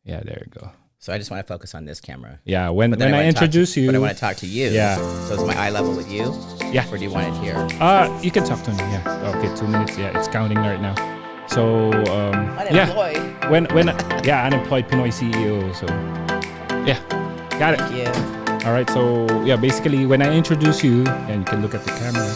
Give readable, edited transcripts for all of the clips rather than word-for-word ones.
Yeah, there you go. So I just want to focus on this camera. Yeah, when I introduce you. But I want to talk to you. Yeah. So is my eye level with you? Yeah. Or do you want it here? You can talk to me. Yeah. Okay, 2 minutes. Yeah, it's counting right now. So Unemployed. Yeah. When unemployed Pinoy CEO. So yeah, got it. Thank you. All right. So yeah, basically when I introduce you, and you can look at the camera.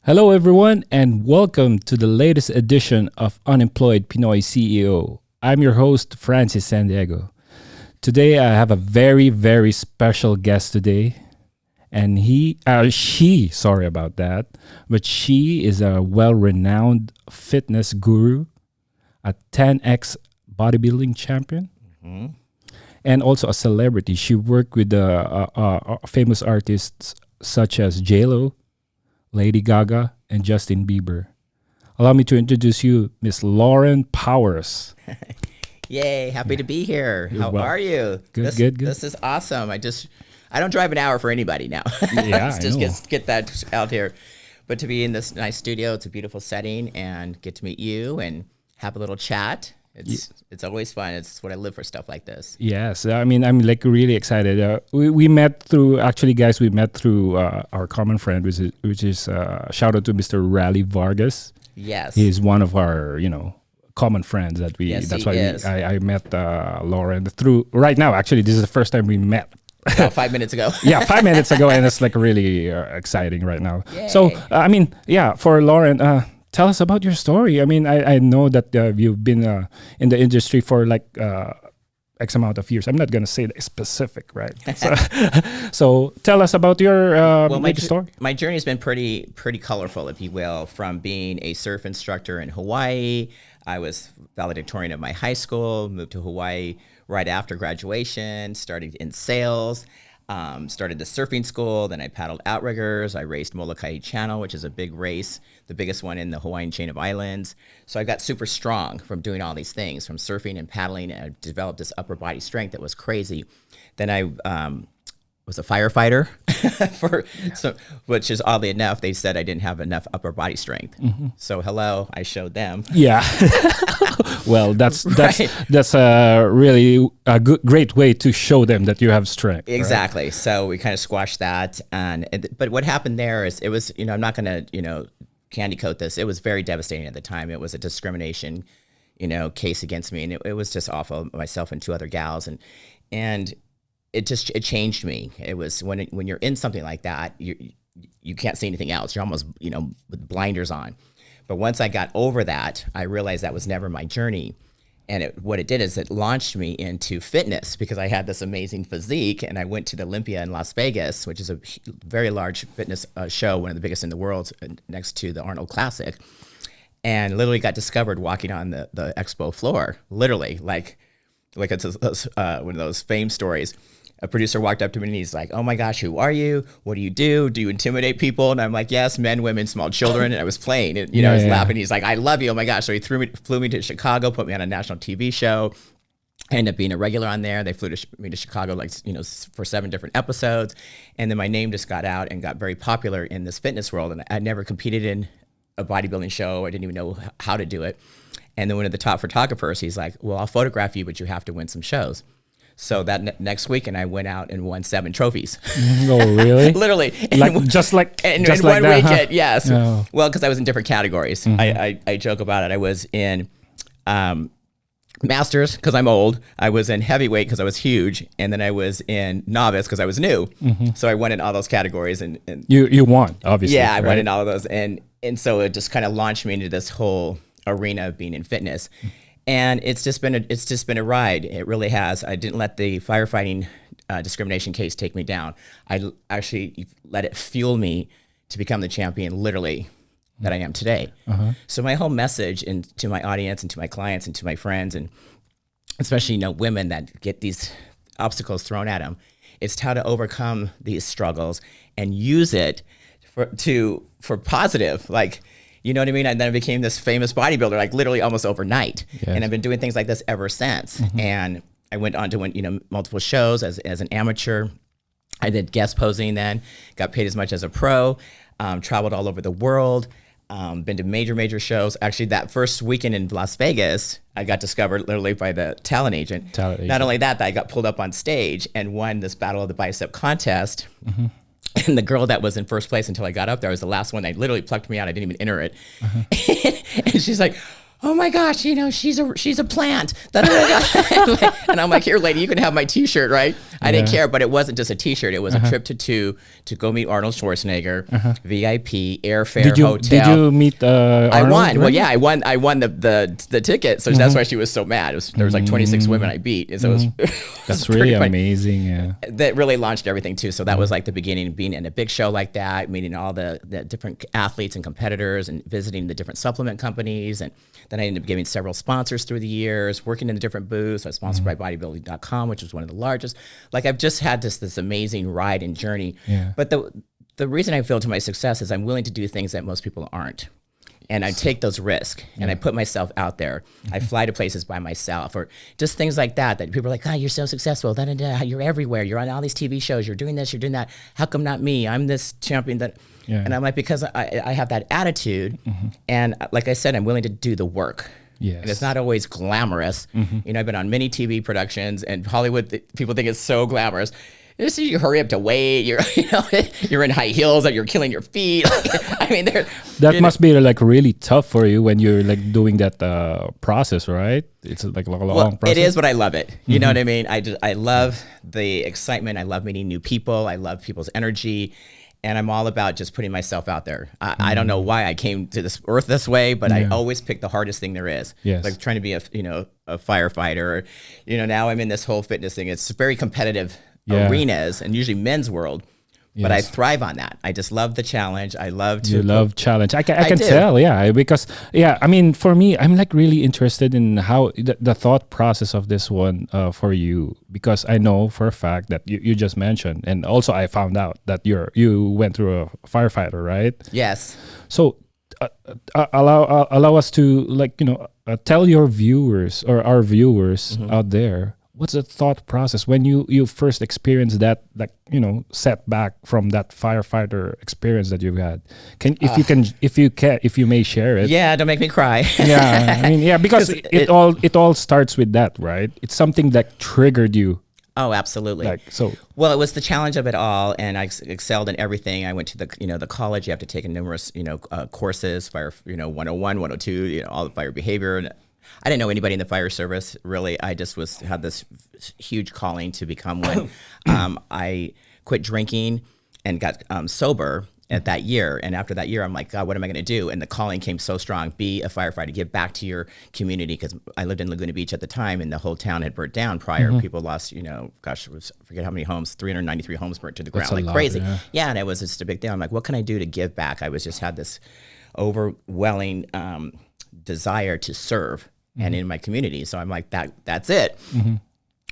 Hello, everyone, and welcome to the latest edition of Unemployed Pinoy CEO. I'm your host, Francis San Diego. Today, I have a very, very special guest today, and she is a well-renowned fitness guru, a 10x bodybuilding champion, and also a celebrity. She worked with famous artists such as J-Lo, Lady Gaga, and Justin Bieber. Allow me to introduce you, Miss Lauren Powers. Yay, happy to be here. How are you? Good. This is awesome. I don't drive an hour for anybody now. Yeah, Just get that out here. But to be in this nice studio, it's a beautiful setting, and get to meet you and have a little chat. It's always fun. It's what I live for, stuff like this. Yes, I mean, I'm like really excited. We met through our common friend, which is shout out to Mr. Raleigh Vargas. Yes, he's one of our common friends that we. Yes, that's why I met Lauren through. Right now, actually, this is the first time we met. About 5 minutes ago. Yeah, 5 minutes ago, and it's like really exciting right now. Yay. So for Lauren. Tell us about your story. I mean, I know that you've been in the industry for like X amount of years. I'm not going to say the specific, right? So tell us about your story. My journey has been pretty colorful, if you will, from being a surf instructor in Hawaii. I was valedictorian of my high school, moved to Hawaii right after graduation, started in sales. Started the surfing school, then I paddled outriggers. I raced Molokai Channel, which is a big race, the biggest one in the Hawaiian chain of islands. So I got super strong from doing all these things, from surfing and paddling, and I developed this upper body strength that was crazy. Then I was a firefighter, which is oddly enough, they said I didn't have enough upper body strength. Mm-hmm. So hello, I showed them. Yeah. Well, that's really a great way to show them that you have strength. Exactly. Right? So we kind of squashed that, but what happened there is it was I'm not going to candy coat this. It was very devastating at the time. It was a discrimination case against me, and it was just awful. Myself and two other gals, and it changed me. It was when you're in something like that, you can't see anything else. You're almost with blinders on. But once I got over that, I realized that was never my journey. And what it did is it launched me into fitness because I had this amazing physique, and I went to the Olympia in Las Vegas, which is a very large fitness show, one of the biggest in the world, next to the Arnold Classic, and literally got discovered walking on the expo floor, literally, like it's one of those fame stories. A producer walked up to me and he's like, "Oh my gosh, who are you? What do you do? Do you intimidate people?" And I'm like, "Yes, men, women, small children." And I was playing, and I was laughing. He's like, "I love you. Oh my gosh!" So he flew me to Chicago, put me on a national TV show. I ended up being a regular on there. They flew me to Chicago, for 7 different episodes, and then my name just got out and got very popular in this fitness world. And I never competed in a bodybuilding show. I didn't even know how to do it. And then one of the top photographers, he's like, "Well, I'll photograph you, but you have to win some shows." So that next weekend, I went out and won 7 trophies. Oh, really? Literally. In one weekend, huh? yes. Oh. Well, because I was in different categories. Mm-hmm. I joke about it. I was in masters because I'm old. I was in heavyweight because I was huge. And then I was in novice because I was new. Mm-hmm. So I won in all those categories. And you won, obviously. Yeah, I won in all of those. And so it just kind of launched me into this whole arena of being in fitness. And it's just been a ride. It really has. I didn't let the firefighting discrimination case take me down. I actually let it fuel me to become the champion, literally, that I am today. Uh-huh. So my whole message to my audience and to my clients and to my friends, and especially women that get these obstacles thrown at them, it's how to overcome these struggles and use it for positive, like. You know what I mean? And then I became this famous bodybuilder, like literally almost overnight. Yes. And I've been doing things like this ever since. Mm-hmm. And I went on to win, multiple shows as an amateur. I did guest posing then, got paid as much as a pro, traveled all over the world, been to major shows. Actually, that first weekend in Las Vegas, I got discovered literally by the talent agent. Not only that, I got pulled up on stage and won this Battle of the Bicep contest. Mm-hmm. And the girl that was in first place until I got up there, I was the last one. They literally plucked me out. I didn't even enter it. Uh-huh. And she's like, "Oh my gosh, she's a plant." And I'm like, "Here, lady, you can have my T-shirt, right?" I didn't care, but it wasn't just a T-shirt. It was a trip to go meet Arnold Schwarzenegger, VIP, airfare, hotel. Did you meet Arnold? I won. Right? Well, yeah, I won the ticket. So that's why she was so mad. There was like 26 women I beat, and so it was. That's really amazing. Yeah. That really launched everything too. So that was like the beginning of being in a big show like that, meeting all the different athletes and competitors, and visiting the different supplement companies. And then I ended up getting several sponsors through the years, working in the different booths. I was sponsored by Bodybuilding.com, which was one of the largest. Like I've just had this amazing ride and journey. Yeah. But the reason I feel to my success is I'm willing to do things that most people aren't. And I take those risks and I put myself out there. I fly to places by myself, or just things like that people are like, "God, you're so successful. You're everywhere. You're on all these TV shows. You're doing this, you're doing that. How come not me? I'm this champion that." Yeah. And I'm like, because I have that attitude. Mm-hmm. And like I said, I'm willing to do the work. Yes. And it's not always glamorous. Mm-hmm. I've been on many TV productions, and Hollywood, people think it's so glamorous. Just you hurry up to wait. You're in high heels, and you're killing your feet. I mean, that must be like really tough for you when you're like doing that process, right? It's like a long process. It is, but I love it. You know what I mean? I love the excitement. I love meeting new people. I love people's energy. And I'm all about just putting myself out there. I don't know why I came to this earth this way, but I always pick the hardest thing there is. Yes. Like trying to be a firefighter. Now I'm in this whole fitness thing. It's very competitive arenas, and usually men's world. Yes. But I thrive on that. I just love the challenge. I love to. You love challenge. I can tell, because I mean, for me, I'm like really interested in how the thought process of this one for you, because I know for a fact that you just mentioned, and also I found out that you went through a firefighter, right? Yes. So allow us to tell your viewers or our viewers out there, what's the thought process when you first experienced that, setback from that firefighter experience that you've had? If you may share it. Yeah, don't make me cry. Yeah, I mean, because it all starts with that, right? It's something that triggered you. Oh, absolutely. Well, it was the challenge of it all, and I excelled in everything. I went to the college. You have to take numerous courses, fire 101, 102, all the fire behavior. And I didn't know anybody in the fire service, really. I just had this huge calling to become one. I quit drinking and got sober at that year. And after that year, I'm like, God, what am I going to do? And the calling came so strong: be a firefighter, give back to your community. Because I lived in Laguna Beach at the time, and the whole town had burnt down prior. People lost, gosh, I forget how many homes, 393 homes burnt to the ground, That's a like lot, crazy. yeah. Yeah, and it was just a big deal. I'm like, what can I do to give back? I was just had this overwhelming desire to serve and in my community. So I'm like, that's it.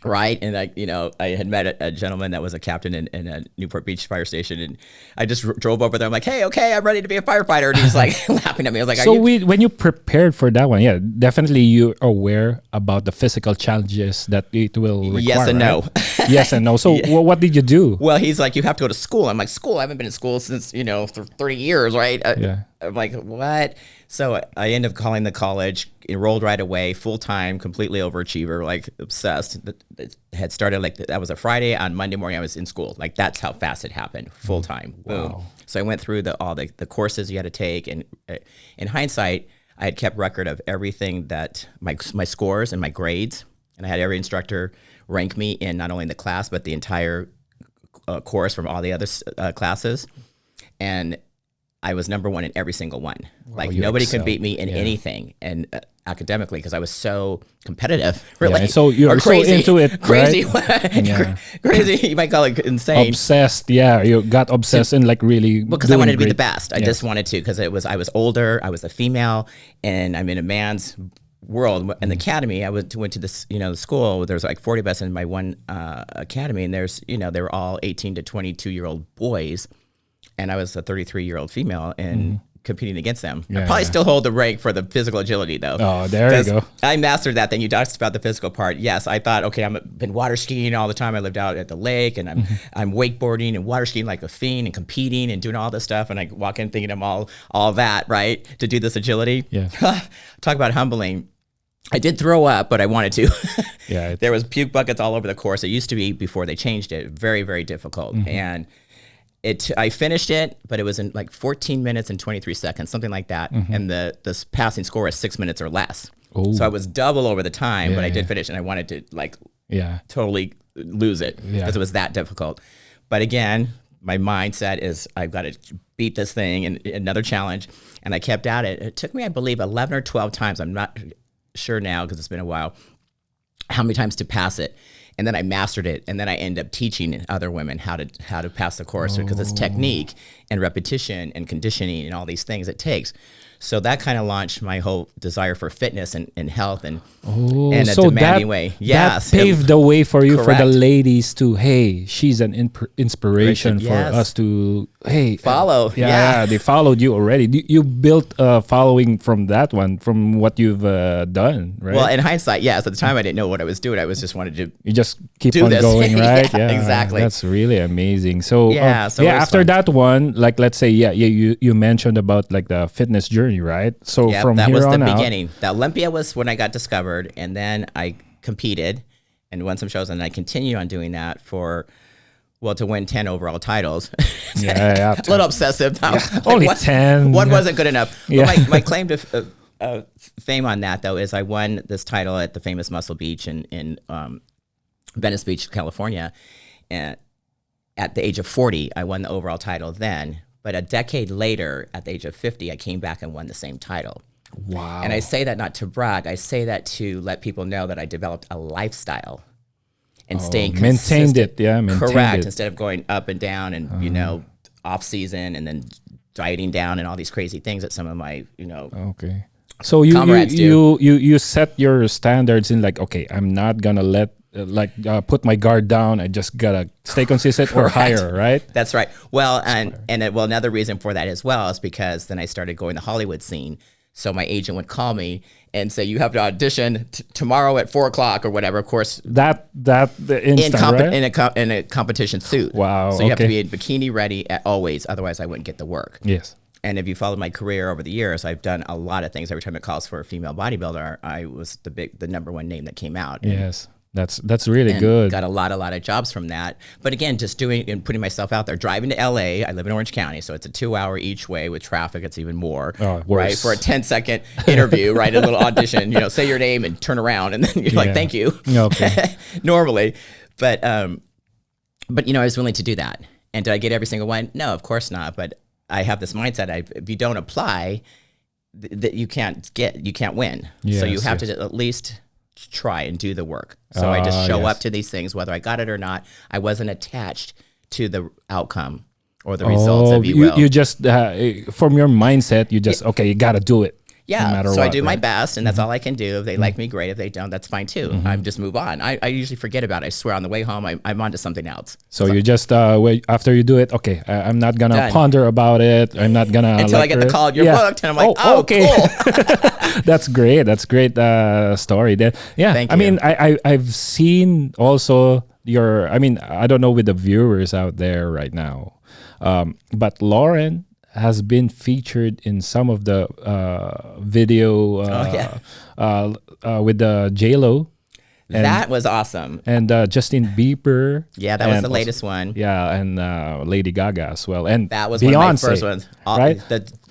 Right. And I had met a gentleman that was a captain in a Newport Beach fire station. And I just drove over there. I'm like, hey, okay, I'm ready to be a firefighter. And he's like laughing at me. I was like, so when you prepared for that one, yeah, definitely you're aware about the physical challenges that it will require. Yes and no. Yes and no. So what did you do? Well, he's like, you have to go to school. I'm like, school? I haven't been in school since, for 30 years, right? Yeah. I'm like, what? So I ended up calling the college, enrolled right away, full time, completely overachiever, like obsessed. It had started like that was a Friday. On Monday morning, I was in school. Like that's how fast it happened, full time. Boom. Wow. So I went through all the courses you had to take, and in hindsight, I had kept record of everything that my scores and my grades, and I had every instructor rank me in not only the class but the entire course from all the other classes, and I was number one in every single one. Like nobody could beat me in anything, and academically, because I was so competitive. Really, yeah, so you're crazy, so into it, crazy, right? crazy. You might call it insane. Obsessed, yeah. You got obsessed and like really because I wanted to be great. the best. I just wanted to, because I was older. I was a female, and I'm in a man's world. In the academy, I went to this, the school. There's like 40 of us in my one academy, and there's, they were all 18 to 22-year-old boys. And I was a 33-year-old female and competing against them. I probably still hold the rank for the physical agility, though. Oh, there you go. I mastered that thing. You talked about the physical part. Yes, I thought, okay, I've been water skiing all the time. I lived out at the lake, and I'm wakeboarding and water skiing like a fiend and competing and doing all this stuff. And I walk in thinking I'm all that, right, to do this agility. Yeah. Talk about humbling. I did throw up, but I wanted to. Yeah. There was puke buckets all over the course. It used to be, before they changed it, very, very difficult. And I finished it, but it was in like 14 minutes and 23 seconds, something like that. And the passing score is 6 minutes or less. Ooh. So I was double over the time, but I did finish, and I wanted to totally lose it because it was that difficult. But again, my mindset is I've got to beat this thing, and another challenge. And I kept at it. It took me, I believe, 11 or 12 times. I'm not sure now because it's been a while, how many times to pass it. And then I mastered it, and then I end up teaching other women how to pass the course, because it's technique and repetition and conditioning and all these things it takes. So that kind of launched my whole desire for fitness and health in a demanding way. Yes, that paved the way for you, correct. for the ladies to, hey, she's an inspiration for us to, hey, follow. Yeah, they followed you already. You built a following from that one, from what you've done, right? Well, in hindsight, yes. At the time, I didn't know what I was doing. I was just wanted to. You just keep do on this. going, right? Yeah, exactly. That's really amazing. So so after fun. that one, like let's say, you mentioned about like the fitness journey, right? So from that here was the on out, beginning. The Olympia was when I got discovered, and then I competed and won some shows, and I continued on doing that to win 10 overall titles. Yeah. A little obsessive. Only 10. One wasn't good enough. Yeah. But my claim to fame on that, though, is I won this title at the famous Muscle Beach in Venice Beach, California. And at the age of 40, I won the overall title then. But a decade later, at the age of 50, I came back and won the same title. Wow. And I say that not to brag. I say that to let people know that I developed a lifestyle and staying consistent. Maintained Correct. it. Instead of going up and down and, off season and then dieting down and all these crazy things that some of my, Okay. So comrades you set your standards in like, okay, I'm not gonna let put my guard down. I just gotta stay consistent or higher, right? That's right. Well, another reason for that as well is because then I started going the Hollywood scene. So my agent would call me and say, "You have to audition tomorrow at 4:00 or whatever." Of course, the instant, right? in a competition suit. Wow. So you have to be in bikini ready always, otherwise I wouldn't get the work. Yes. And if you followed my career over the years, I've done a lot of things. Every time it calls for a female bodybuilder, I was the number one name that came out. Yes. That's really and good. Got a lot of jobs from that. But again, just doing and putting myself out there, driving to LA. I live in Orange County, so it's a 2-hour each way with traffic. It's even more, worse. Right? For a 10-second interview, right? A little audition, say your name and turn around, and then you're like, thank you. Okay. Normally, but I was willing to do that. And did I get every single one? No, of course not. But I have this mindset. If you don't apply, that you can't win. So you Yes, have yes. to at least try and do the work. So I just show up to these things, whether I got it or not. I wasn't attached to the outcome or the results, if you will. You just from your mindset, you just okay, you gotta do it. Yeah, no matter so what, I do my right? best, and that's all I can do. If they like me, great. If they don't, that's fine too. I just move on. I usually forget about it. I swear on the way home, I'm on to something else. So you just wait after you do it. Okay, I'm not gonna Done. ponder about it. I'm not gonna Until I get the call, you're booked, and I'm like, oh, okay. cool. That's great. That's great story. That yeah. Thank I you. mean, I've seen also your. I mean, I don't know with the viewers out there right now, but Lauren has been featured in some of the video with the J-Lo That was awesome. and Justin Bieber. Yeah, that was and the also- latest one. Yeah, and Lady Gaga as well, and That was Beyonce, one of my first ones. right?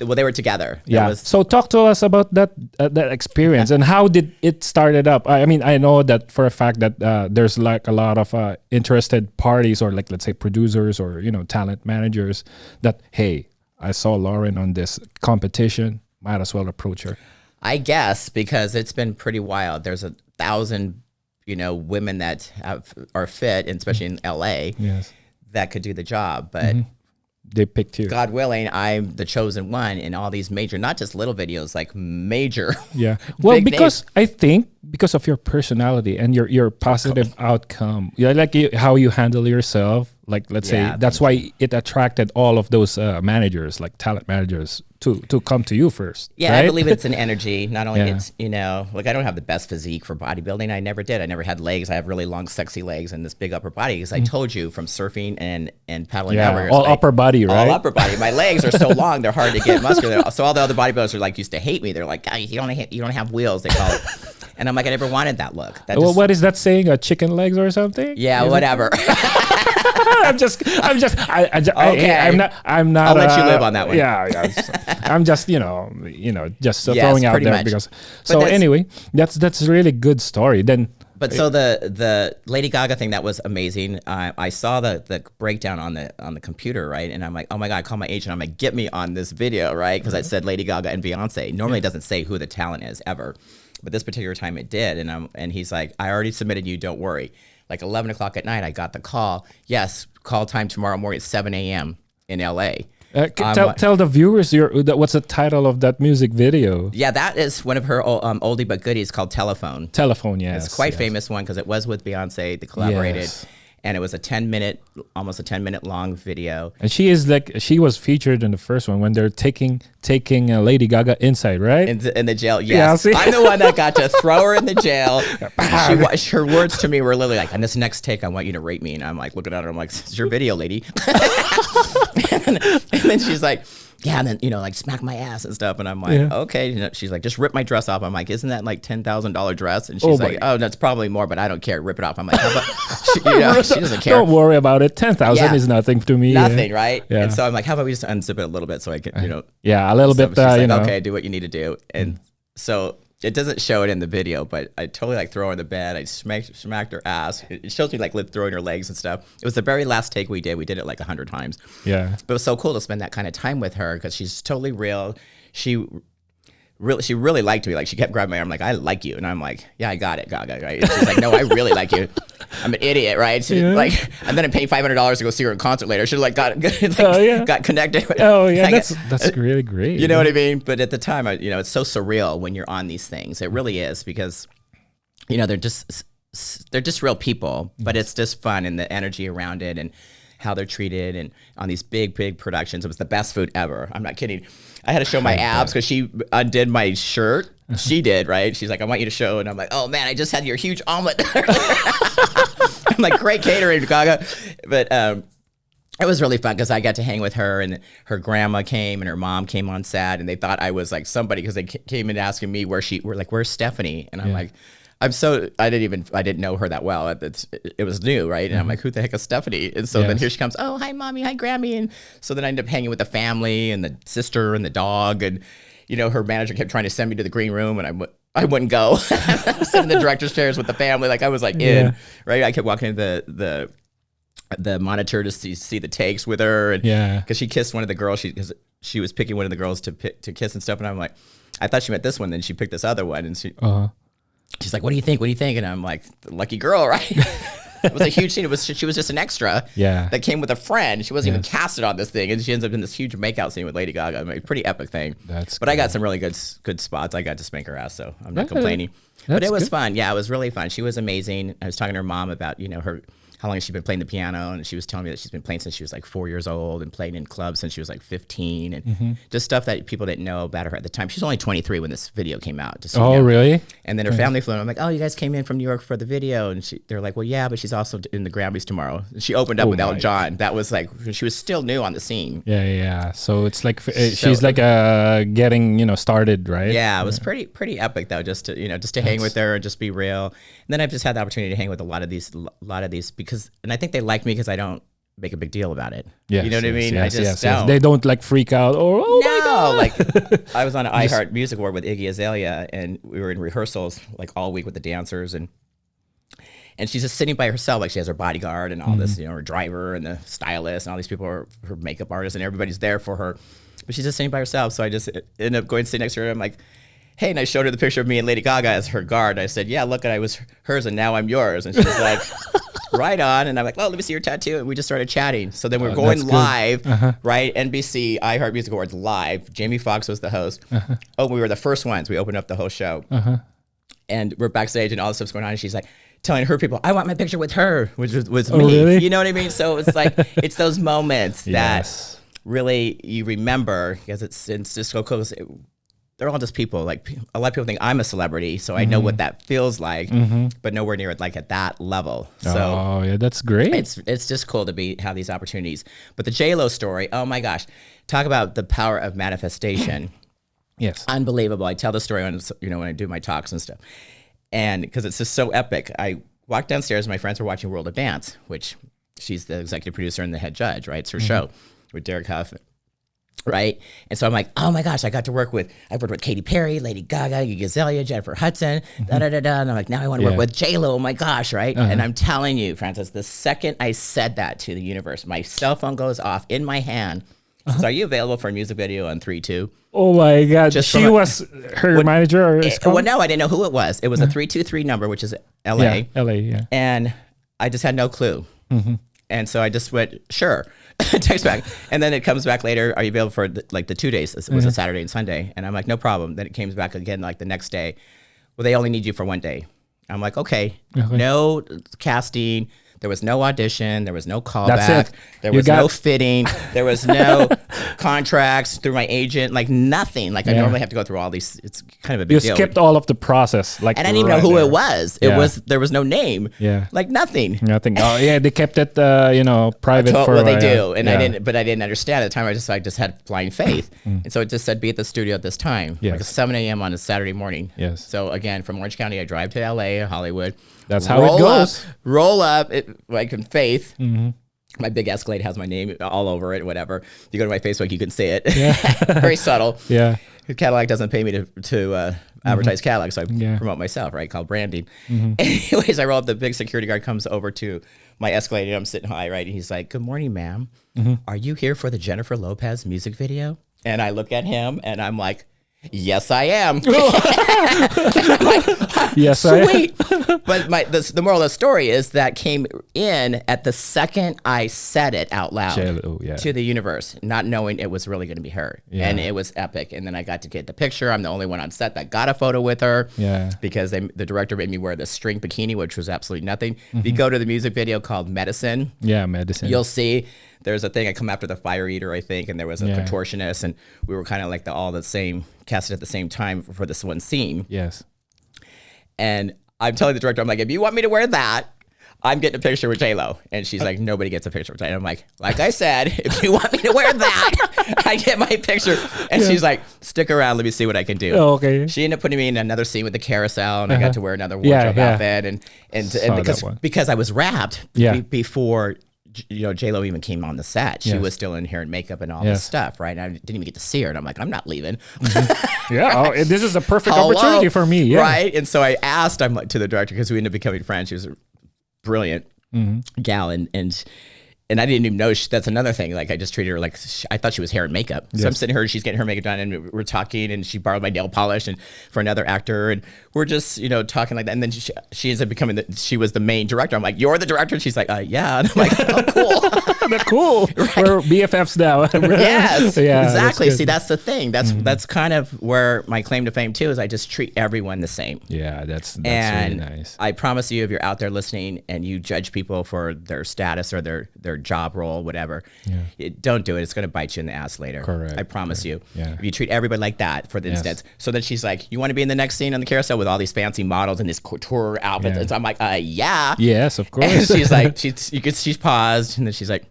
Well, they were together. That Yeah. was- So talk to us about that experience and how did it started up? I mean, I know that for a fact that there's like a lot of interested parties or like let's say producers or talent managers that hey, I saw Lauren on this competition, might as well approach her. I guess because it's been pretty wild. There's 1,000, women that are fit, and especially in LA, Yes. that could do the job. But They picked you. God willing, I'm the chosen one in all these major, not just little videos, like major. Yeah. Well, big because I think because of your personality and your positive outcome, like how you handle yourself, like let's say Yeah, that's why it attracted all of those managers, like talent managers, to come to you first. Yeah, right? I believe it's an energy. Not only Yeah. it's, like I don't have the best physique for bodybuilding. I never did. I never had legs. I have really long, sexy legs and this big upper body because I told you from surfing and paddling Yeah, outwards, all upper body, right? All upper body. My legs are so long; they're hard to get muscular. So all the other bodybuilders are like used to hate me. They're like, "Guys, you don't have wheels." They call it. And I'm like, I never wanted that look. That Well, just, what is that saying? Chicken legs or something? yeah, Is it- whatever. I'm just. Okay. I'm not. I'll let you live on that one. Yeah, yeah. I'm just, just Yes, throwing out pretty there much. because. But So that's- anyway, that's a really good story. Then. But so the Lady Gaga thing, that was amazing. I saw the breakdown on the computer, right? And I'm like, oh my God, I call my agent. I'm like, get me on this video, right? Because I said Lady Gaga and Beyonce. Normally it doesn't say who the talent is ever. But this particular time it did. And he's like, I already submitted you, don't worry. Like 11 o'clock at night, I got the call. Yes, call time tomorrow morning at 7 a.m. in LA. Tell the viewers what's the title of that music video? Yeah, that is one of her oldie but goodies called Telephone. Telephone, yes. It's quite yes. famous one because it was with Beyonce. They collaborated. Yes. And it was almost a 10-minute long video. And she was featured in the first one when they're taking Lady Gaga inside, right? In the jail, Yeah, yes. see? I'm the one that got to throw her in the jail. Her words to me were literally like, on this next take, I want you to rape me. And I'm like, looking at her, I'm like, it's your video, lady. and then she's like, yeah, and then, like smack my ass and stuff. And I'm like, Yeah. okay. She's like, just rip my dress off. I'm like, isn't that like $10,000 dress? And Oh, she's like, boy. oh, that's probably more, but I don't care. Rip it off. I'm like, how about, she doesn't care. Don't worry about it. 10,000 Yeah. is nothing to me. Nothing, right? Yeah. And so I'm like, how about we just unzip it a little bit so I can, Yeah, a little so bit, she's like, okay, do what you need to do. And so it doesn't show it in the video, but I totally like throw her in the bed. I smacked her ass. It shows me like throwing her legs and stuff. It was the very last take we did. We did it like 100 times. Yeah. But it was so cool to spend that kind of time with her because she's totally real. She really liked me. Like she kept grabbing my arm, like, I like you. And I'm like, yeah, I got it, Gaga, right? And she's like, no, I really like you. I'm an idiot, right? So, Yeah. like, and then I'm paying $500 to go see her in concert later. She like got yeah. got connected. Oh yeah, Like, that's really great. you know what I mean? But at the time, it's so surreal when you're on these things. It really is because, they're just real people, but it's just fun and the energy around it and how they're treated and on these big productions. It was the best food ever. I'm not kidding. I had to show my abs because she undid my shirt. She did, right? She's like, I want you to show. And I'm like, oh man, I just had your huge omelet. I'm like, great catering, Gaga. But it was really fun because I got to hang with her and her grandma came and her mom came on set and they thought I was like somebody because they came in asking me where's Stephanie? And I'm like, I didn't know her that well. It was new, right? And I'm like, who the heck is Stephanie? And so then here she comes, oh, hi, mommy, hi, Grammy. And so then I ended up hanging with the family and the sister and the dog. And, her manager kept trying to send me to the green room and I wouldn't go. I was sitting in the director's chairs with the family. Like I was like in, right? I kept walking into the the monitor to see the takes with her, and because she kissed one of the girls, she was picking one of the girls to kiss and stuff, and I'm like, I thought she meant this one, then she picked this other one, and she's like, what do you think? And I'm like, lucky girl, right? It was a huge scene. She was just an extra that came with a friend. She wasn't even casted on this thing, and she ends up in this huge makeout scene with Lady Gaga. I mean, pretty epic thing. But I got some really good spots. I got to spank her ass, so I'm not complaining. But it was fun. Yeah, it was really fun. She was amazing. I was talking to her mom about, how long she'd been playing the piano, and she was telling me that she's been playing since she was like 4 years old and playing in clubs since she was like 15, and just stuff that people didn't know about her at the time. She's only 23 when this video came out. Just so really? And then her family flew in. I'm like, oh, you guys came in from New York for the video, and they're like, well, yeah, but she's also in the Grammys tomorrow. And she opened up with Elton John. That was like, she was still new on the scene. Yeah. So it's like she's like getting started, right? Yeah, it was pretty epic though, just to hang with her and just be real. And then I've just had the opportunity to hang with a lot of these because, and I think they like me because I don't make a big deal about it. You know what I mean? I just don't. They don't like freak out or my God. Like I was on an iHeart Music Award with Iggy Azalea, and we were in rehearsals like all week with the dancers, and she's just sitting by herself, like she has her bodyguard and all this, her driver and the stylist and all these people are her makeup artists, and everybody's there for her, but she's just sitting by herself. So I just ended up going to sit next to her, and I'm like, hey, and I showed her the picture of me and Lady Gaga as her guard. I said, yeah, look, I was hers and now I'm yours. And she's like, right on. And I'm like, oh, let me see your tattoo. And we just started chatting. So then we're going live, right? NBC, iHeart Music Awards live. Jamie Foxx was the host. Oh, we were the first ones. We opened up the whole show. And we're backstage and all this stuff's going on. And she's like telling her people, I want my picture with her, which was me. Really? You know what I mean? So it's like, it's those moments that really you remember, because it's just so close. They're all just people. Like a lot of people think I'm a celebrity, so I know what that feels like, but nowhere near it like at that level. So that's great. It's just cool to have these opportunities. But the J-Lo story, oh my gosh, talk about the power of manifestation. Yes, unbelievable. I tell the story when I do my talks and stuff, and because it's just so epic. I walked downstairs, and my friends were watching World of Dance, which she's the executive producer and the head judge, right? It's her show with Derek Huff. Right. And so I'm like, oh my gosh, I've worked with Katy Perry, Lady Gaga, Iggy Azalea, Jennifer Hudson, And I'm like, now I want to work with J-Lo. Oh my gosh. Right. And I'm telling you, Francis, the second I said that to the universe, my cell phone goes off in my hand. Says, are you available for a music video on 3-2? Oh my God. She was her manager? Well, no, I didn't know who it was. It was a 323 number, which is LA. Yeah, LA, yeah. And I just had no clue. And so I just went, sure. Text back, and then it comes back later. Are you available for the 2 days? It was a Saturday and Sunday, and I'm like, no problem. Then it came back again like the next day. Well, they only need you for 1 day. I'm like, okay. No casting. There was no audition. There was no callback. There was no fitting. There was no contracts through my agent. Like nothing. Like I normally have to go through all these. It's kind of a big deal. You skipped all of the process. Like, and I didn't even know who it was. It was there was no name. Yeah. Like nothing. Nothing. Oh yeah, they kept it private for. Well, they do, and I didn't. But I didn't understand at the time. I just had blind faith, and so it just said be at the studio at this time, like 7 a.m. on a Saturday morning. Yes. So again, from Orange County, I drive to LA, Hollywood. That's how it goes. Roll up, like in Faith. My big Escalade has my name all over it, whatever. If you go to my Facebook, you can see it. Very subtle. Yeah. Cadillac doesn't pay me to advertise Cadillac, so I promote myself, right? Called branding. Anyways, I roll up, the big security guard comes over to my Escalade, and I'm sitting high, right? And he's like, good morning, ma'am. Are you here for the Jennifer Lopez music video? And I look at him, and I'm like, yes, I am. Yes, sweet. But the moral of the story is that came in at the second I said it out loud to the universe, not knowing it was really going to be her. And it was epic. And then I got to get the picture. I'm the only one on set that got a photo with her because the director made me wear the string bikini, which was absolutely nothing. If you go to the music video called Medicine, you'll see there's a thing. I come after the fire eater, I think, and there was a contortionist, and we were kind of like all the same, casted at the same time for this one scene. Yes. And I'm telling the director, I'm like, if you want me to wear that, I'm getting a picture with J-Lo. And she's like, nobody gets a picture with J-Lo. I'm like I said, if you want me to wear that, I get my picture. And she's like, stick around, let me see what I can do. Oh, okay. She ended up putting me in another scene with the carousel, and I got to wear another wardrobe outfit, and because I was wrapped before J-Lo even came on the set. She was still in hair and makeup and all this stuff, right? And I didn't even get to see her, and I'm like, I'm not leaving. This is a perfect opportunity for me, right? And so I asked, I'm like, to the director, because we ended up becoming friends. She was a brilliant gal, and and I didn't even know that's another thing. Like I just treated her like I thought she was hair and makeup. So I'm sitting her, she's getting her makeup done, and we're talking, and she borrowed my nail polish and for another actor, and we're just talking like that. And then she ends up becoming she was the main director. I'm like, you're the director, and she's like, yeah. And I'm like, oh, cool. That's cool. Right. We're BFFs now. Yes, yeah, exactly. See, that's the thing. That's kind of where my claim to fame too is. I just treat everyone the same. Yeah, that's and really nice. I promise you, if you're out there listening and you judge people for their status or their job role, whatever, don't do it. It's going to bite you in the ass later. Correct. I promise you. Yeah. If you treat everybody like that, for instance. So then she's like, you want to be in the next scene on the carousel with all these fancy models and this couture outfits? And so I'm like, yeah. Yes, of course. And she's like, she's paused, and then she's like,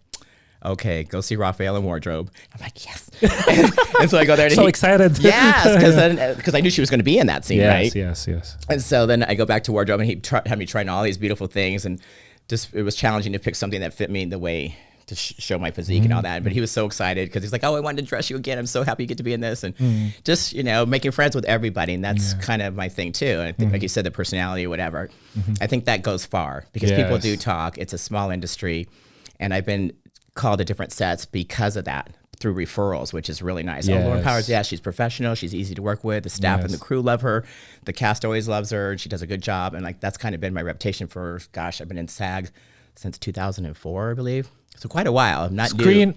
okay, go see Raphael in wardrobe. I'm like, yes. And so I go there. So excited. Yes, because I knew she was going to be in that scene, right? Yes. And so then I go back to wardrobe, and he had me trying all these beautiful things, and just it was challenging to pick something that fit me the way to show my physique and all that. But he was so excited because he's like, oh, I wanted to dress you again. I'm so happy you get to be in this. And just, making friends with everybody. And that's kind of my thing too. And I think, like you said, the personality or whatever, I think that goes far because people do talk. It's a small industry. And I've been called to different sets because of that through referrals, which is really nice. Oh, Lauren Powers, she's professional. She's easy to work with. The staff and the crew love her. The cast always loves her. She does a good job. And like, that's kind of been my reputation for, I've been in SAG since 2004, I believe. So quite a while. I'm not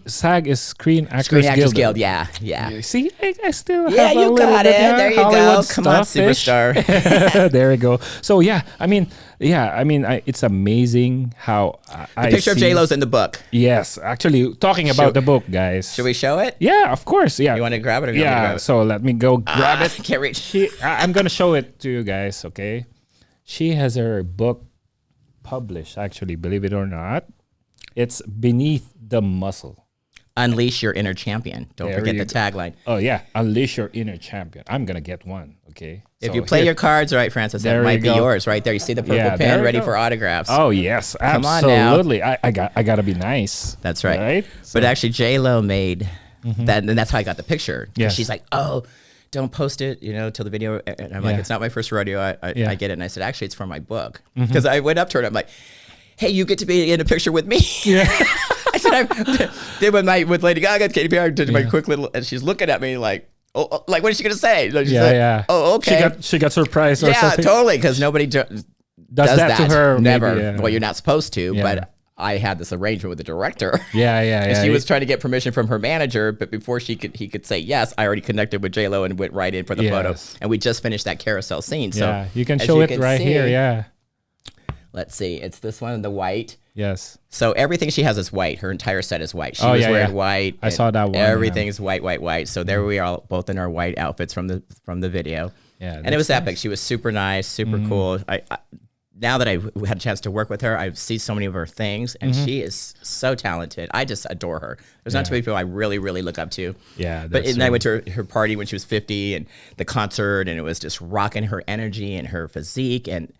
SAG is Screen Actors Guild. Yeah. See, I still have you got it. There you go. Come on, superstar. There you go. So it's amazing how the picture of J-Lo's in the book. Yes, actually, talking about the book, guys. Should we show it? Yeah, of course. Yeah. You want to grab it? Or you want me to grab it? So let me go grab it. Can't reach. I'm gonna show it to you guys. Okay. She has her book published. Actually, believe it or not. It's Beneath the Muscle. Unleash your inner champion. Don't forget the tagline. Oh, yeah. Unleash your inner champion. I'm going to get one. Okay. If you play your cards right, Francis, that might be yours right there. You see the purple pen ready for autographs. Oh, yes. Absolutely. I got to be nice. That's right. But actually, J-Lo made that, and that's how I got the picture. Yes. She's like, oh, don't post it, till the video. And I'm like, it's not my first rodeo. I get it. And I said, actually, it's for my book. Because I went up to her and I'm like, hey, you get to be in a picture with me. Yeah. I said, I did with Lady Gaga, Katy Perry, did my quick little, and she's looking at me like, oh, like, what is she going to say? She's like, oh, okay. She got surprised or something. Yeah, totally, because nobody does that to her. Never. Maybe, Well, you're not supposed to, but I had this arrangement with the director. Yeah. And she was trying to get permission from her manager, but before he could say yes, I already connected with J-Lo and went right in for the photo. And we just finished that carousel scene. So you can show it right here, yeah. Let's see. It's this one, the white. Yes. So everything she has is white. Her entire set is white. She was wearing white. I saw that one. Everything is white. So there we are, both in our white outfits from the video. Yeah. And it was epic. She was super nice, super cool. I now that I've had a chance to work with her, I've seen so many of her things, and she is so talented. I just adore her. There's not too many people I really, really look up to. Yeah. But I went to her party when she was 50, and the concert, and it was just rocking her energy and her physique and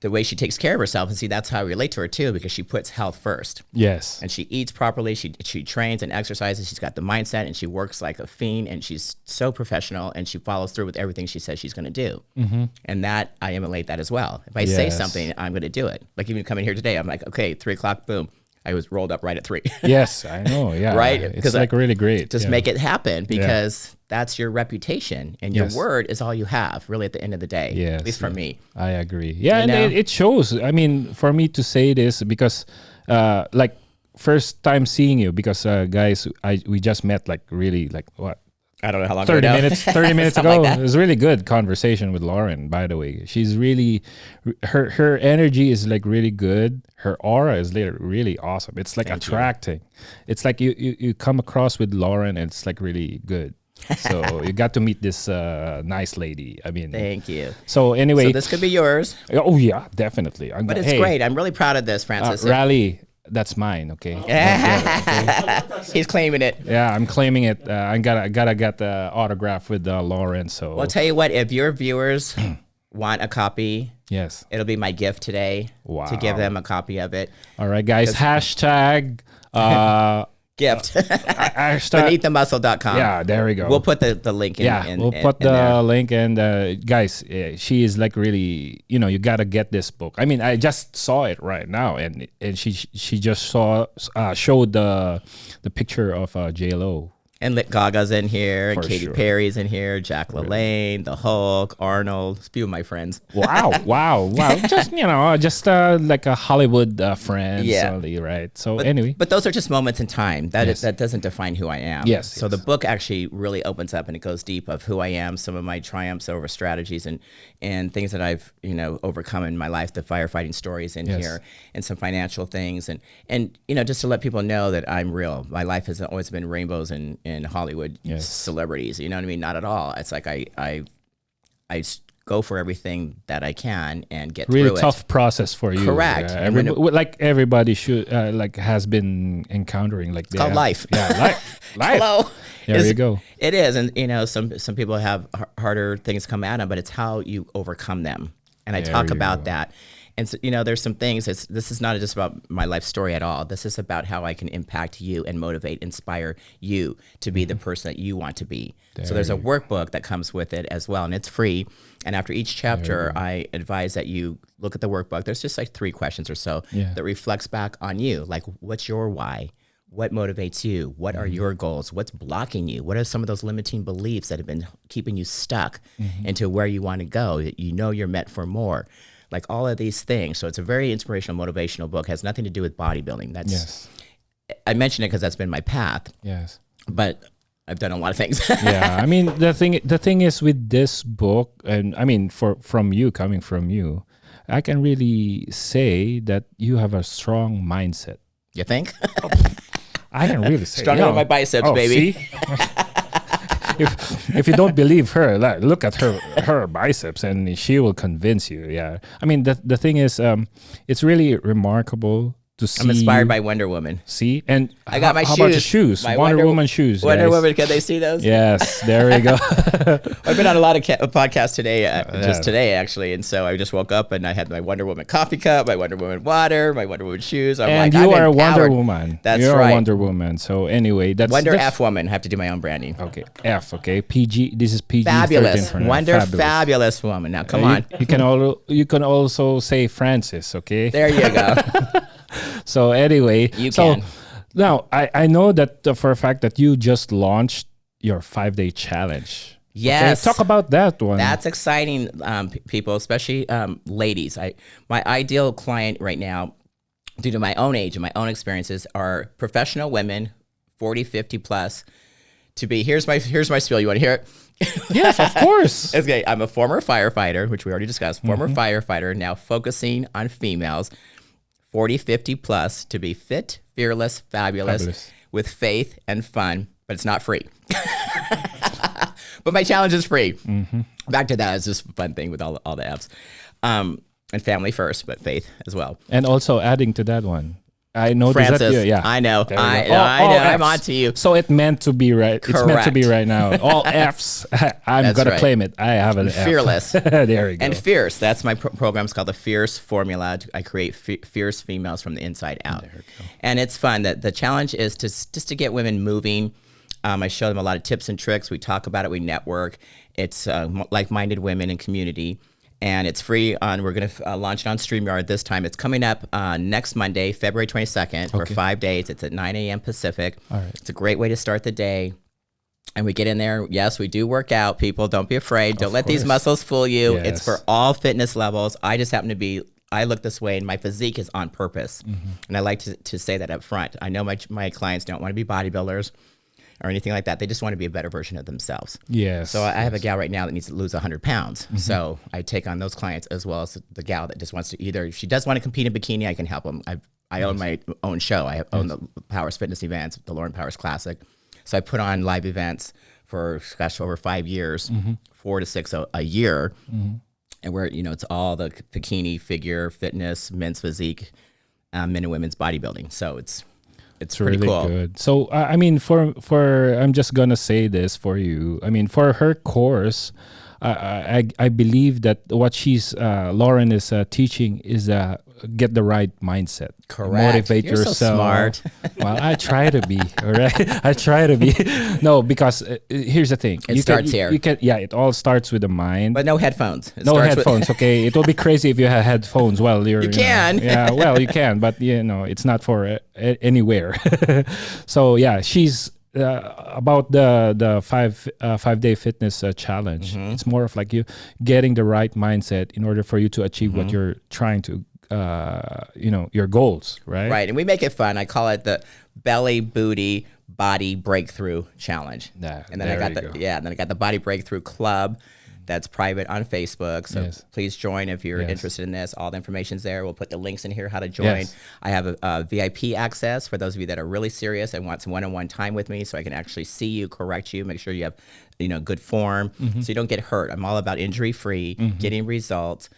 the way she takes care of herself. And see, that's how I relate to her too, because she puts health first. Yes. And she eats properly. She trains and exercises. She's got the mindset, and she works like a fiend, and she's so professional, and she follows through with everything she says she's going to do. And that, I emulate that as well. If I say something, I'm going to do it. Like even coming here today, I'm like, okay, 3:00, boom. I was rolled up right at 3. Yes, I know. Yeah. Right? It's like really great. Just make it happen, because that's your reputation, and your word is all you have, really, at the end of the day. Yeah. At least for me. I agree. Yeah, and it shows. I mean, for me to say this, because like first time seeing you, because guys, we just met like really like what? I don't know how long 30 ago. minutes 30 minutes ago. Like it was a really good conversation with Lauren, by the way. She's really her energy is like really good. Her aura is really awesome. It's like attracting. It's like you come across with Lauren, and it's like really good. So you got to meet this nice lady. I mean, thank you. So anyway, so this could be yours. Oh yeah, definitely. But it's great. I'm really proud of this, Francis. Rally. That's mine, okay? He's claiming it. Yeah, I'm claiming it. I gotta get the autograph with Lauren. So well, I'll tell you what. If your viewers want a copy, yes, it'll be my gift today to give them a copy of it. All right, guys. Hashtag gift. I start, Beneaththemuscle.com. yeah, there we go. We'll put the link in. Yeah, we'll put in there. the link, and guys, she is like really, you gotta get this book. I mean, I just saw it right now, and she just showed the picture of J-Lo. And Gaga's in here, and For Katy sure. Perry's in here, Jack LaLanne, the Hulk, Arnold, a few of my friends. Wow. Just like a Hollywood friends Yeah. only, right? So anyway, But those are just moments in time. Yes. That doesn't define who I am. Yes, So yes. the book actually really opens up and it goes deep of who I am, some of my triumphs over strategies and things that I've overcome in my life. The firefighting stories in Yes. here, and some financial things, and just to let people know that I'm real. My life has always been rainbows and Hollywood Yes. celebrities. You know what I mean? Not at all. It's like I go for everything that I can and get really through tough process for you. Correct. Yeah, And when like everybody should has been encountering like called life. Yeah, life. Hello. There you go. It is, and some people have harder things come at them, but it's how you overcome them. And I There talk you about go. that. And so, there's some things. This is not just about my life story at all. This is about how I can impact you and motivate, inspire you to be the person that you want to be. So there's a workbook that comes with it as well, and it's free. And after each chapter, I advise that you look at the workbook. There's just like 3 questions or so Yeah. that reflects back on you. Like, what's your why? What motivates you? What are your goals? What's blocking you? What are some of those limiting beliefs that have been keeping you stuck into where you want to go? That you're meant for more. Like all of these things. So it's a very inspirational, motivational book. It has nothing to do with bodybuilding. Yes. I mention it because that's been my path, Yes. but I've done a lot of things. Yeah, I mean the thing is with this book, and I mean coming from you, I can really say that you have a strong mindset. You think? I can really say Stronger than my biceps, baby. See? if you don't believe her, like, look at her biceps, and she will convince you. Yeah, I mean the thing is, it's really remarkable to see. I'm inspired by Wonder Woman. See, and I got my how shoes. about the shoes? My Wonder Woman shoes. Wonder guys. Woman. Can they see those? Yes, there we go. I've been on a lot of podcasts today, Yeah. just today actually, and so I just woke up and I had my Wonder Woman coffee cup, my Wonder Woman water, my Wonder Woman shoes. I'm And like, you I'm are a Wonder empowered. Woman. That's You're right. a Wonder Woman. So anyway, that's Wonder that's, F Woman. I have to do my own branding. Okay, F. Okay, PG. This is PG. Fabulous, 13 for now. Wonder Fabulous Woman. Now come on, You can also say Francis. Okay. there you go. So anyway, You so can. now I know that for a fact that you just launched your 5-day challenge. Yes. Okay, talk about that one. That's exciting, people, especially ladies. My ideal client right now, due to my own age and my own experiences, are professional women, 40, 50 plus. To be here's my spiel. You want to hear it? Yes, of course. Okay, I'm a former firefighter, which we already discussed. Former firefighter, now focusing on females, 40, 50 plus, to be fit, fearless, fabulous, with faith and fun, but it's not free. But my challenge is free. Back to that. It's just a fun thing with all the F's. And family first, but faith as well. And also adding to that one, I know Francis, yeah. I know. There we I go. know. All I'm Fs. on to you. So it meant to be right. It's meant to be Correct. right now. All F's. I'm That's gonna right. claim it. I have an F. Fearless. There we go. And fierce. That's my program. It's called the Fierce Formula. I create fierce females from the inside out. And it's fun. That the challenge is just to get women moving. I show them a lot of tips and tricks. We talk about it. We network. It's like-minded women and community. And it's free we're going to launch it on StreamYard this time. It's coming up next Monday, February 22nd for 5 days. It's at 9 a.m. Pacific. All right. It's a great way to start the day. And we get in there. Yes, we do work out, people. Don't be afraid. Don't let these course. muscles fool you. Yes. It's for all fitness levels. I just happen to be, I look this way and my physique is on purpose. And I like to say that up front. I know my clients don't want to be bodybuilders or anything like that. They just want to be a better version of themselves. Yes. So I have a gal right now that needs to lose 100 pounds. So I take on those clients as well as the gal that just wants to either, if she does want to compete in bikini, I can help them. I own my own show. I own the Powers Fitness events, the Lauren Powers Classic. So I put on live events for, over 5 years, 4 to 6 a year. And where, it's all the bikini, figure, fitness, men's physique, men and women's bodybuilding. So it's pretty really cool. good. So I mean, for I'm just gonna say this for you. I mean, for her course, I believe that what Lauren is teaching is get the right mindset. Correct. Motivate You're so yourself. smart. Well, I try to be. All right, I try to be. No, because here's the thing. It starts here. You can. Yeah, it all starts with the mind. But no headphones. It No starts headphones. Okay, it will be crazy if you have headphones. Well, you can. Yeah, well, you can, but it's not for anywhere. So yeah, she's. About the 5-day fitness challenge. It's more of like you getting the right mindset in order for you to achieve what you're trying to your goals, right? Right, and we make it fun. I call it the belly booty body breakthrough challenge. And then I got the body breakthrough club that's private on Facebook. So please join if you're interested in this. All the information's there. We'll put the links in here how to join. I have a VIP access for those of you that are really serious and want some one-on-one time with me, so I can actually see you, correct you, make sure you have good form, so you don't get hurt. I'm all about injury-free, getting results,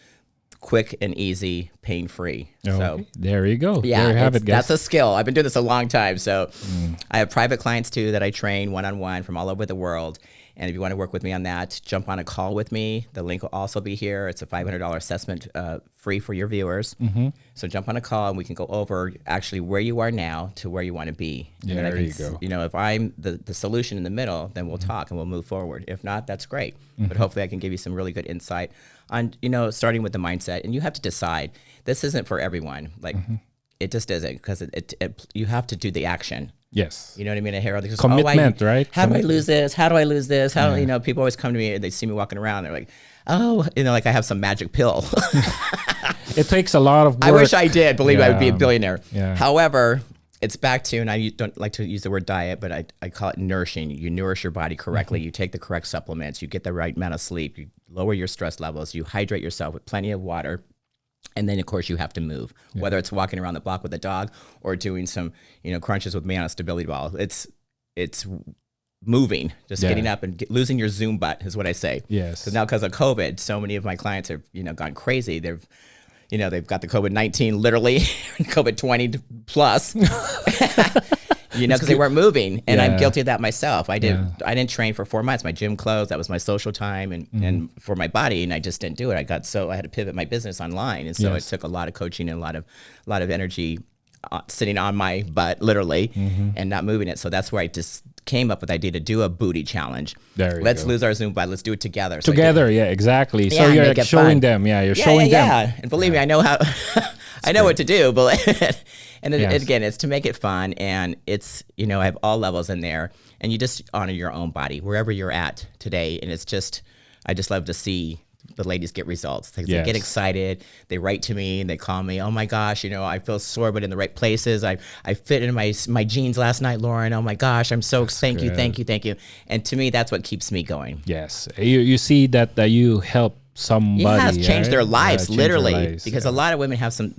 quick and easy, pain-free. So there you go. Yeah, there you have it, guys. That's a skill. I've been doing this a long time. So I have private clients too that I train one-on-one from all over the world. And if you want to work with me on that, jump on a call with me. The link will also be here. It's a $500 assessment, free for your viewers. So jump on a call and we can go over actually where you are now to where you want to be. And there you go. If I'm the solution in the middle, then we'll talk and we'll move forward. If not, that's great. But hopefully I can give you some really good insight on, starting with the mindset. And you have to decide, this isn't for everyone. Like, it just isn't, because you have to do the action. Yes. You know what I mean? Harold, because, commitment, right? How do I lose this? How do I lose this? How people always come to me and they see me walking around. They're like, oh, like I have some magic pill. It takes a lot of work. I wish I did. Believe me, I would be a billionaire. Yeah. However, it's back to, and I don't like to use the word diet, but I call it nourishing. You nourish your body correctly. You take the correct supplements. You get the right amount of sleep. You lower your stress levels. You hydrate yourself with plenty of water. And then, of course, you have to move, whether it's walking around the block with a dog or doing some, crunches with me on a stability ball. It's moving, just getting up and losing your Zoom butt is what I say. Yes. Because now, because of COVID, so many of my clients have, gone crazy. They've got the COVID-19 literally, COVID-20 plus. Because they weren't moving, and I'm guilty of that myself. I didn't train for 4 months. My gym closed. That was my social time and for my body, and I just didn't do it. I had to pivot my business online, and so it took a lot of coaching and a lot of energy sitting on my butt, literally, and not moving it. So that's where I just came up with the idea to do a booty challenge. Let's lose our Zoom butt. Let's do it together. Together, exactly. So you're showing them. Yeah, you're showing them. Yeah, and believe me, I know how. I know what to do, but and again, it's to make it fun, and it's I have all levels in there, and you just honor your own body wherever you're at today, and I just love to see the ladies get results. They get excited, they write to me, and they call me. Oh my gosh, I feel sore, but in the right places. I fit in my jeans last night, Lauren. Oh my gosh, I'm so thank you. And to me, that's what keeps me going. Yes, you see that you help somebody. It has changed their lives, change literally, their lives, because a lot of women have some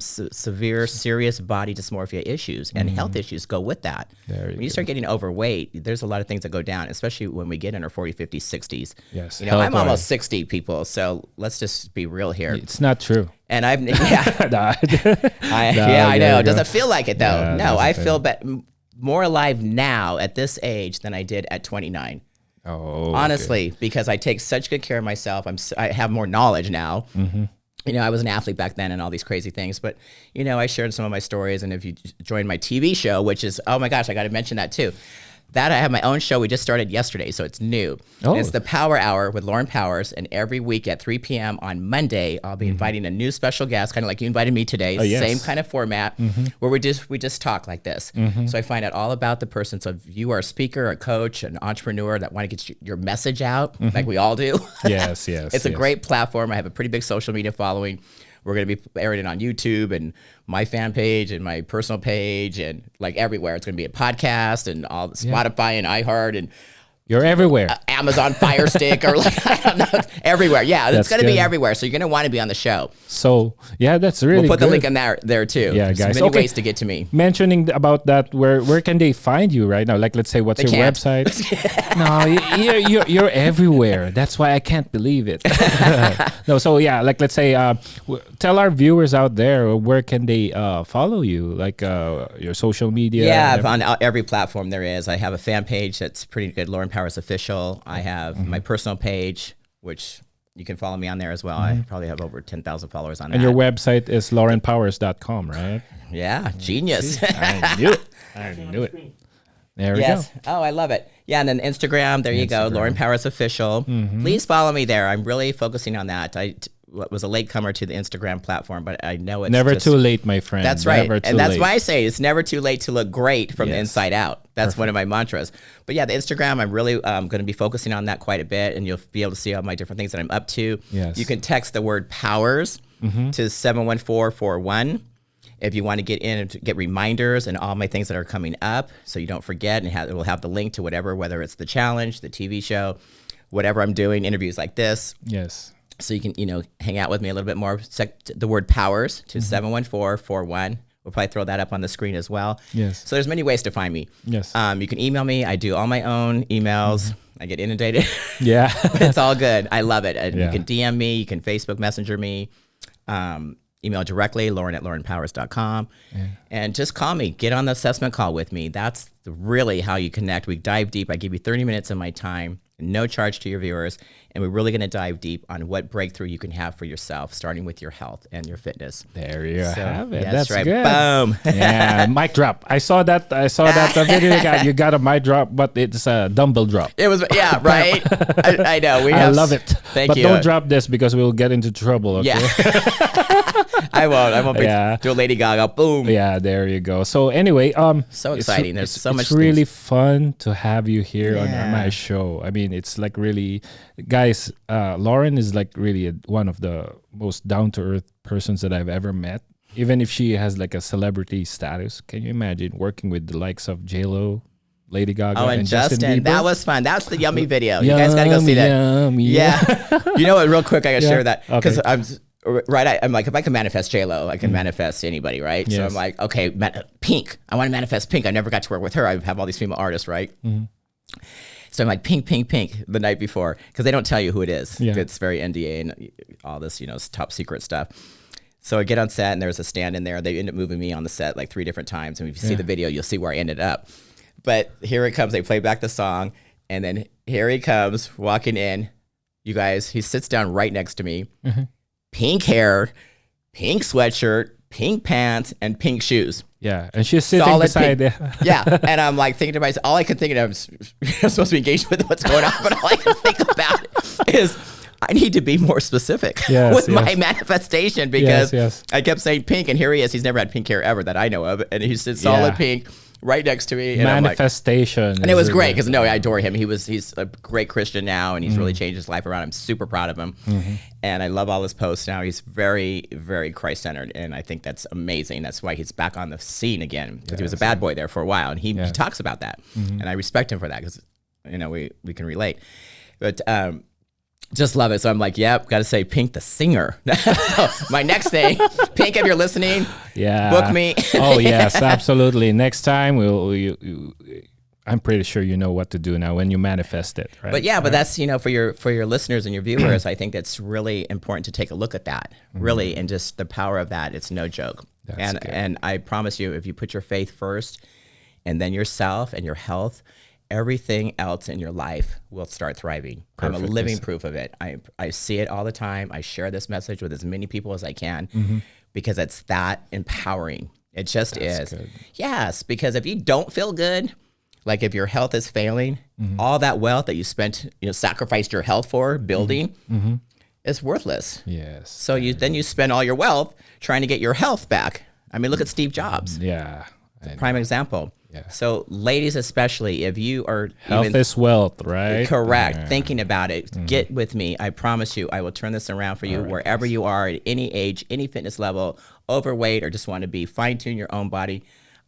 severe, serious body dysmorphia issues, and health issues go with that. When you start getting overweight, there's a lot of things that go down, especially when we get in our 40s, 50s, 60s. Yes, I'm almost 60, people, so let's just be real here. It's not true. And I know. It doesn't feel like it, though. No, I feel more alive now at this age than I did at 29. Oh, honestly, because I take such good care of myself. I have more knowledge now. I was an athlete back then and all these crazy things, but I shared some of my stories. And if you join my TV show, which is, oh my gosh, I got to mention that too. That I have my own show. We just started yesterday, so it's new. Oh. It's the Power Hour with Lauren Powers, and every week at 3 p.m. on Monday, I'll be inviting a new special guest, kind of like you invited me today. Same kind of format, where we just talk like this. So I find out all about the person. So if you are a speaker, a coach, an entrepreneur that want to get your message out, like we all do. Yes. It's a great platform. I have a pretty big social media following. We're going to be airing it on YouTube and my fan page and my personal page and like everywhere. It's going to be a podcast and all Spotify and iHeart and you're everywhere. Amazon Fire Stick or I don't know, everywhere. Yeah, it's going to be everywhere. So you're going to want to be on the show. So that's really We'll put good. the link in there too. Yeah, guys. There's many ways to get to me. Mentioning about that, where can they find you right now? Like, let's say, what's your website? No, you're everywhere. That's why I can't believe it. No, so like let's say, tell our viewers out there where can they follow you, like your social media. Yeah, on every platform there is. I have a fan page that's pretty good, Lauren Powers Official. I have my personal page, which You can follow me on there as well. I probably have over 10,000 followers on And that. your website is laurenpowers.com, right? Yeah, genius. I knew it. I knew it. There we go. Oh, I love it. Yeah, and then Instagram, there you go, Lauren Powers Official. Please follow me there. I'm really focusing on that. I was a latecomer to the Instagram platform, but I know it's Never too late, my friend. That's right. Never too And that's late. why I say it's never too late to look great from the inside out. That's one of my mantras. But yeah, the Instagram, I'm really going to be focusing on that quite a bit, and you'll be able to see all my different things that I'm up to. Yes. You can text the word powers to 71441 if you want to get in and get reminders and all my things that are coming up so you don't forget, and it will have the link to whatever, whether it's the challenge, the TV show, whatever I'm doing, interviews like this. Yes. So you can, hang out with me a little bit more. The word powers to 71441. We'll probably throw that up on the screen as well. Yes. So there's many ways to find me. Yes. You can email me. I do all my own emails. I get inundated. Yeah. It's all good. I love it. And Yeah. you can DM me. You can Facebook Messenger me. Email directly, lauren@laurenpowers.com. And just call me. Get on the assessment call with me. That's really how you connect. We dive deep. I give you 30 minutes of my time, no charge to your viewers. And we're really going to dive deep on what breakthrough you can have for yourself, starting with your health and your fitness. There you have it. Yeah, That's right. good. Boom. Yeah, mic drop. I saw that video. You got a mic drop, but it's a dumbbell drop. It was, yeah, right? I know. I love it. Thank but you. don't drop this because we'll get into trouble. Okay? Yeah. I won't. Do a Lady Gaga. Boom. Yeah, there you go. So anyway, so exciting. There's so much. It's really fun to have you here on Yeah. my show. I mean, it's like really, guys. Lauren is like really one of the most down to earth persons that I've ever met. Even if she has like a celebrity status, can you imagine working with the likes of J-Lo, Lady Gaga, Oh, and Justin Justin. Bieber? That was fun. That's the yummy video. You guys got to go see that. Yum, Yeah. You know what? Real quick, I got to share that because Okay. I'm like, if I can manifest J-Lo, I can manifest anybody, right? So Yes. I'm like, okay, Pink. I want to manifest Pink. I never got to work with her. I have all these female artists, right? So I'm like, Pink the night before, because they don't tell you who it is. Yeah. It's very NDA and all this, top secret stuff. So I get on set and there's a stand in there. They end up moving me on the set like 3 different times. And if you see the video, you'll see where I ended up. But here it comes. They play back the song. And then here he comes walking in. You guys, he sits down right next to me. Pink hair, pink sweatshirt, pink pants, and pink shoes. Yeah, and she's sitting Solid beside pink. the Yeah, and I'm like thinking to myself, all I can think of is I'm supposed to be engaged with what's going on, but all I can think about is I need to be more specific with my manifestation because I kept saying pink, and here he is. He's never had pink hair ever that I know of, and he's just solid pink right next to me. And manifestation. and it was great because I adore him. He's a great Christian now, and he's really changed his life around. I'm super proud of him, and I love all his posts now. He's very, very Christ-centered, and I think that's amazing. That's why he's back on the scene again because he was a bad boy there for a while, and he talks about that, and I respect him for that because we can relate. But just love it. So I'm like, yep, got to say Pink the singer. So my next thing, Pink, if you're listening, book me. Oh yes, absolutely. Next time I'm pretty sure you know what to do now when you manifest it, right? But but that's for your listeners and your viewers. I think that's really important to take a look at that, really, and just the power of that. It's no joke. And I promise you, if you put your faith first, and then yourself and your health, everything else in your life will start thriving. Perfect. I'm a living proof of it. I see it all the time. I share this message with as many people as I can because it's that empowering. It just is. Good. Yes, because if you don't feel good, like if your health is failing, all that wealth that you spent, sacrificed your health for building, is worthless. Yes. So then you spend all your wealth trying to get your health back. I mean, look at Steve Jobs. Yeah. Prime example. Yeah. So ladies, especially if you are Health is wealth, right? Correct. Yeah. Thinking about it, get with me. I promise you, I will turn this around for you wherever you are at any age, any fitness level, overweight, or just want to be fine-tune your own body.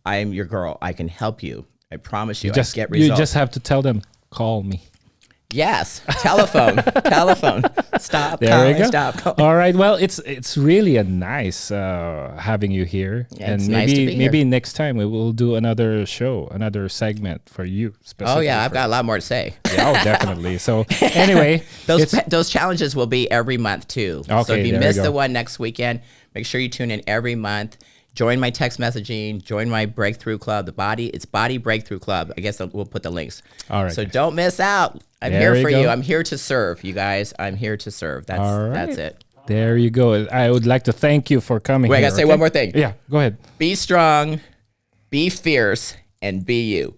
I am your girl. I can help you. I promise you, I get results. You just have to tell them, call me. Yes. Telephone. Stop. There we go. Stop. Calling. All right. Well, it's really a nice having you here, Yeah, and it's nice to be maybe here. next time we will do another show, another segment for you. Oh yeah, I've got a lot more to say. Yeah, oh, definitely. So anyway, those challenges will be every month too. So Okay, if you there miss we go. the one next weekend, make sure you tune in every month. join my text messaging, join my breakthrough club. It's Body Breakthrough Club. I guess we'll put the links. All right. So don't miss out. I'm There here for you you. go. I'm here to serve, you guys. I'm here to serve. That's it. There you go. I would like to thank you for coming. Wait, I here, gotta say one more thing. Yeah, go ahead. Be strong, be fierce, and be you.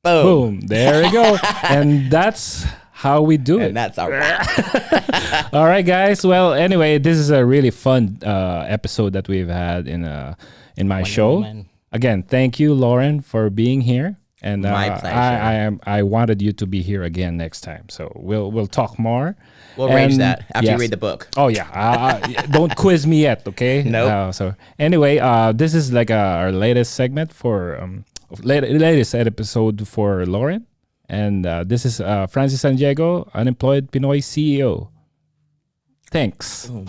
Boom. Boom. There you go. And that's how we do it. And that's our wrap. All right, guys. Well, anyway, this is a really fun episode that we've had in my show. Woman. Again, thank you, Lauren, for being here. And My pleasure. I wanted you to be here again next time. So we'll talk more. We'll arrange And that after you yes. read the book. Oh yeah. Don't quiz me yet, okay? Nope. So anyway, this is like our latest segment for latest episode for Lauren, and this is Francis San Diego, unemployed Pinoy CEO. Thanks. Boom.